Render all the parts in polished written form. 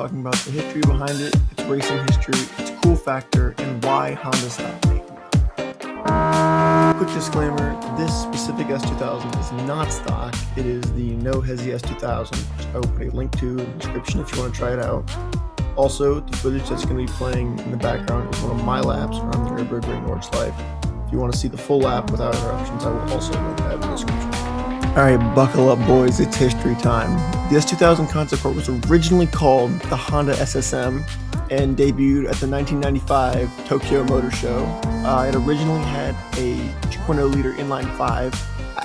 talking about the history behind it, its racing history, its cool factor, and why Honda stopped making them. Quick disclaimer, this specific S2000 is not stock. It is the No Hesi S2000, which I will put a link to in the description if you want to try it out. Also, the footage that's going to be playing in the background is one of my laps around the Nürburgring Nordschleife. If you want to see the full lap without interruptions, I will also link that in the description. Alright, buckle up boys, it's history time. The S2000 concept car was originally called the Honda SSM and debuted at the 1995 Tokyo Motor Show. It originally had a 2.0 liter inline 5.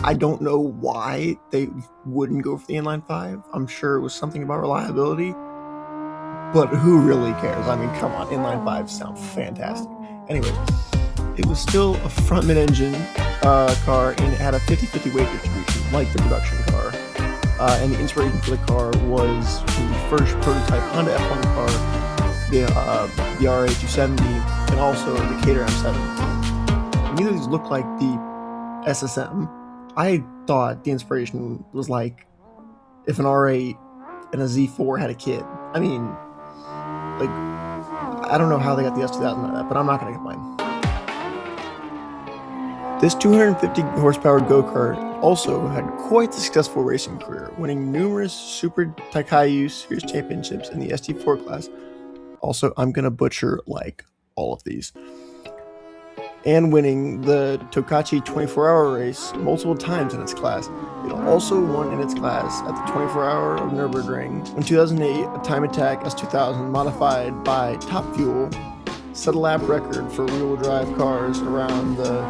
I don't know why they wouldn't go for the inline 5. I'm sure it was something about reliability, but who really cares? I mean, come on, inline 5s sound fantastic. Anyway, it was still a front mid-engine car, and it had a 50-50 weight distribution, like the production car. And the inspiration for the car was from the first prototype Honda F1 car, the RA270, and also the Cater M7. Neither of these look like the SSM. I thought the inspiration was like if an R8 and a Z4 had a kid. I mean, like, I don't know how they got the S2000 out of that, but I'm not going to complain. This 250 horsepower go-kart also had quite the successful racing career, winning numerous Super Taikaiyu Series championships in the ST4 class. Also, I'm going to butcher like all of these. And winning the Tokachi 24-hour race multiple times in its class. It also won in its class at the 24-hour of Nürburgring. In 2008, a time attack S2000 modified by Top Fuel set a lap record for rear-wheel drive cars around the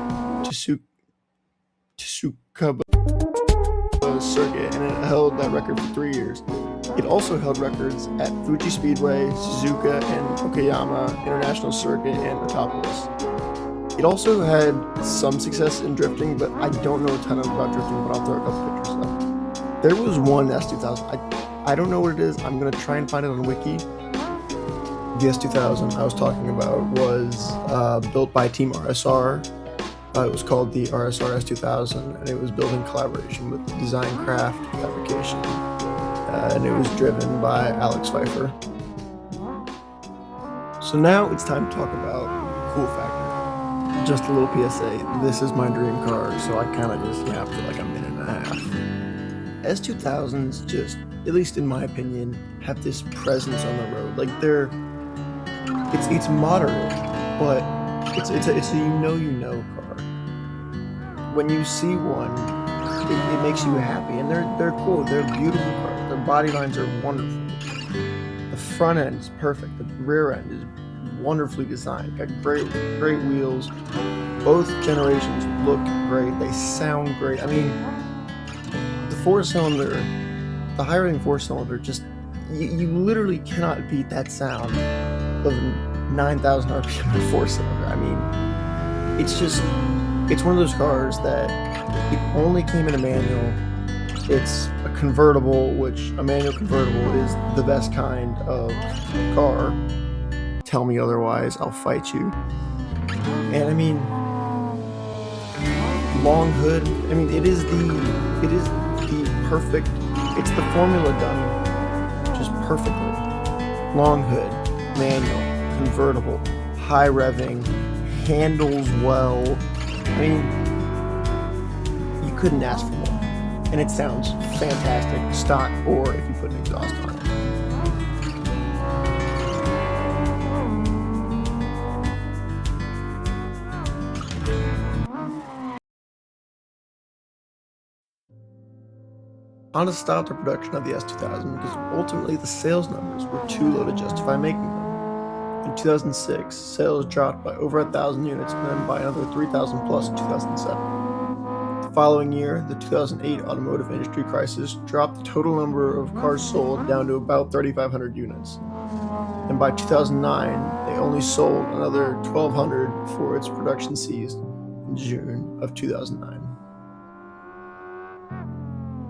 Tsukuba circuit, and it held that record for 3 years. It also held records at Fuji Speedway, Suzuka, and Okayama International Circuit, and Autopolis. It also had some success in drifting, but I don't know a ton about drifting, but I'll throw a couple pictures up. There was one S2000, I don't know what it is, I'm going to try and find it on Wiki. The S2000 I was talking about was built by Team RSR. It was called the RSR S2000, and it was built in collaboration with Design Craft Fabrication, and it was driven by Alex Pfeiffer. So now it's time to talk about cool factor. Just a little PSA, this is my dream car, so I kind of just yapped for like a minute and a half. S2000s just, at least in my opinion, have this presence on the road. Like it's moderate, but it's a you know car. When you see one, it makes you happy, and they're cool. They're beautiful cars. Their body lines are wonderful. The front end is perfect. The rear end is wonderfully designed. Got great wheels. Both generations look great. They sound great. I mean, the four-cylinder, the high rating four-cylinder, just you literally cannot beat that sound of 9,000 RPM in a four-cylinder. I mean, it's one of those cars that it only came in a manual. It's a convertible, which a manual convertible is the best kind of car. Tell me otherwise, I'll fight you. And I mean, long hood. I mean, it is the perfect. It's the formula done just perfectly. Long hood, manual, convertible, high revving, handles well. I mean, you couldn't ask for more. And it sounds fantastic, stock or if you put an exhaust on it. Honda stopped the production of the S2000 because ultimately the sales numbers were too low to justify making them. In 2006, sales dropped by over 1,000 units and then by another 3,000 plus in 2007. The following year, the 2008 automotive industry crisis dropped the total number of cars sold down to about 3,500 units. And by 2009, they only sold another 1,200 before its production ceased in June of 2009.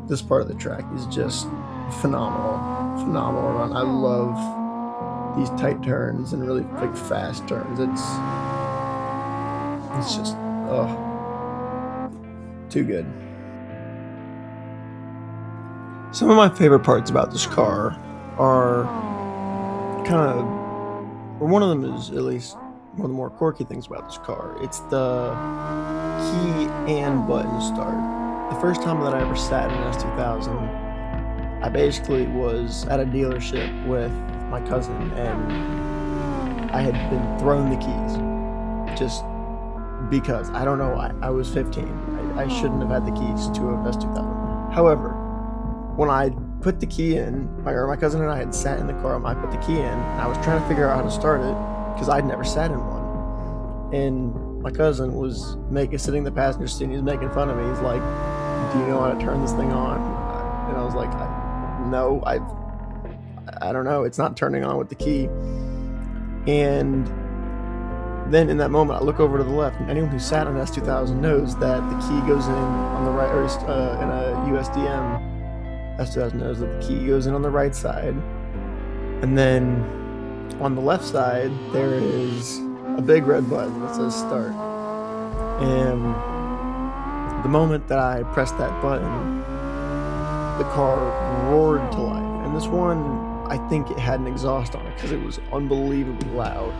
This part of the track is just phenomenal run. I love these tight turns and really like fast turns. It's just too good. Some of my favorite parts about this car are kind of, or one of them is at least one of the more quirky things about this car. It's the key and button start. The first time that I ever sat in an S2000, I basically was at a dealership with my cousin, and I had been thrown the keys just because. I don't know why. I was 15. I shouldn't have had the keys to a S2000. However, when I put the key in, my cousin and I had sat in the car, and I put the key in, and I was trying to figure out how to start it because I'd never sat in one. And my cousin was sitting in the passenger seat, and he was making fun of me. He's like, "Do you know how to turn this thing on?" And I was like, "No, I don't know. It's not turning on with the key." And then in that moment, I look over to the left, and anyone who sat on an S2000 knows that the key goes in on the right, or in a USDM S2000 knows that the key goes in on the right side. And then on the left side, there is a big red button that says start. And the moment that I pressed that button, the car roared to life. And this one, I think it had an exhaust on it because it was unbelievably loud.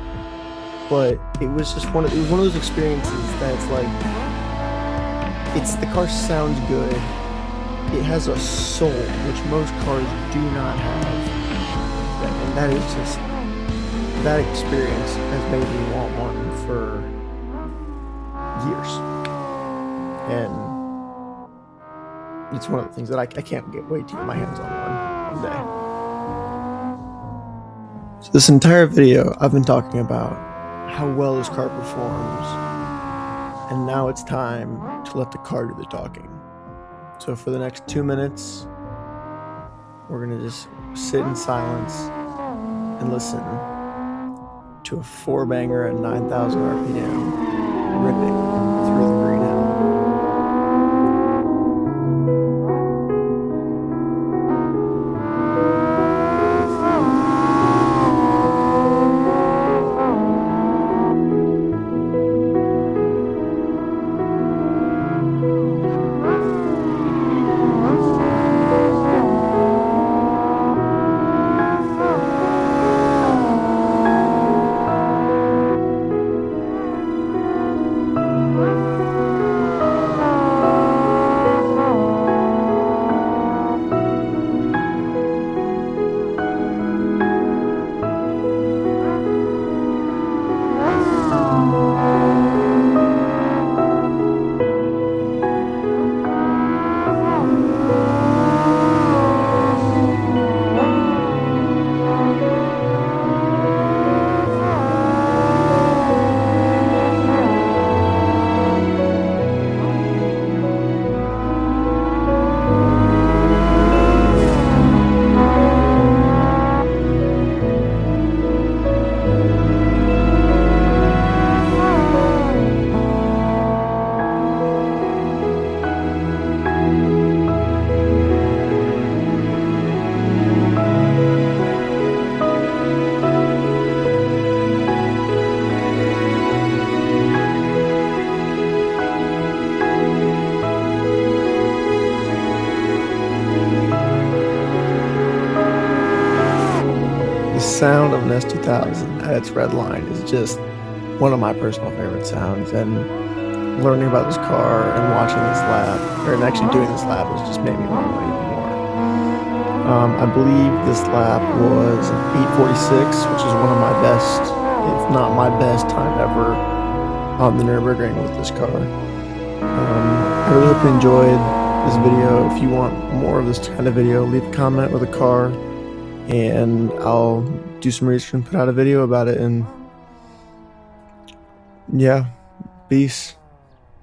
But it was just one of those experiences that's like, the car sounds good. It has a soul, which most cars do not have. And that is just, that experience has made me want one for years. And it's one of the things that I can't wait to get my hands on one day. So this entire video, I've been talking about how well this car performs, and now it's time to let the car do the talking. So for the next 2 minutes, we're gonna just sit in silence and listen to a 4-banger at 9,000 RPM ripping through the green hell. Sound of an S2000 at its red line is just one of my personal favorite sounds, and learning about this car and watching this lap, or actually doing this lap, has just made me want one even more. I believe this lap was an 8:46, which is one of my best, if not my best time ever on the Nürburgring with this car. I really hope you enjoyed this video. If you want more of this kind of video, leave a comment with a car, and I'll do some research and put out a video about it. And yeah, peace.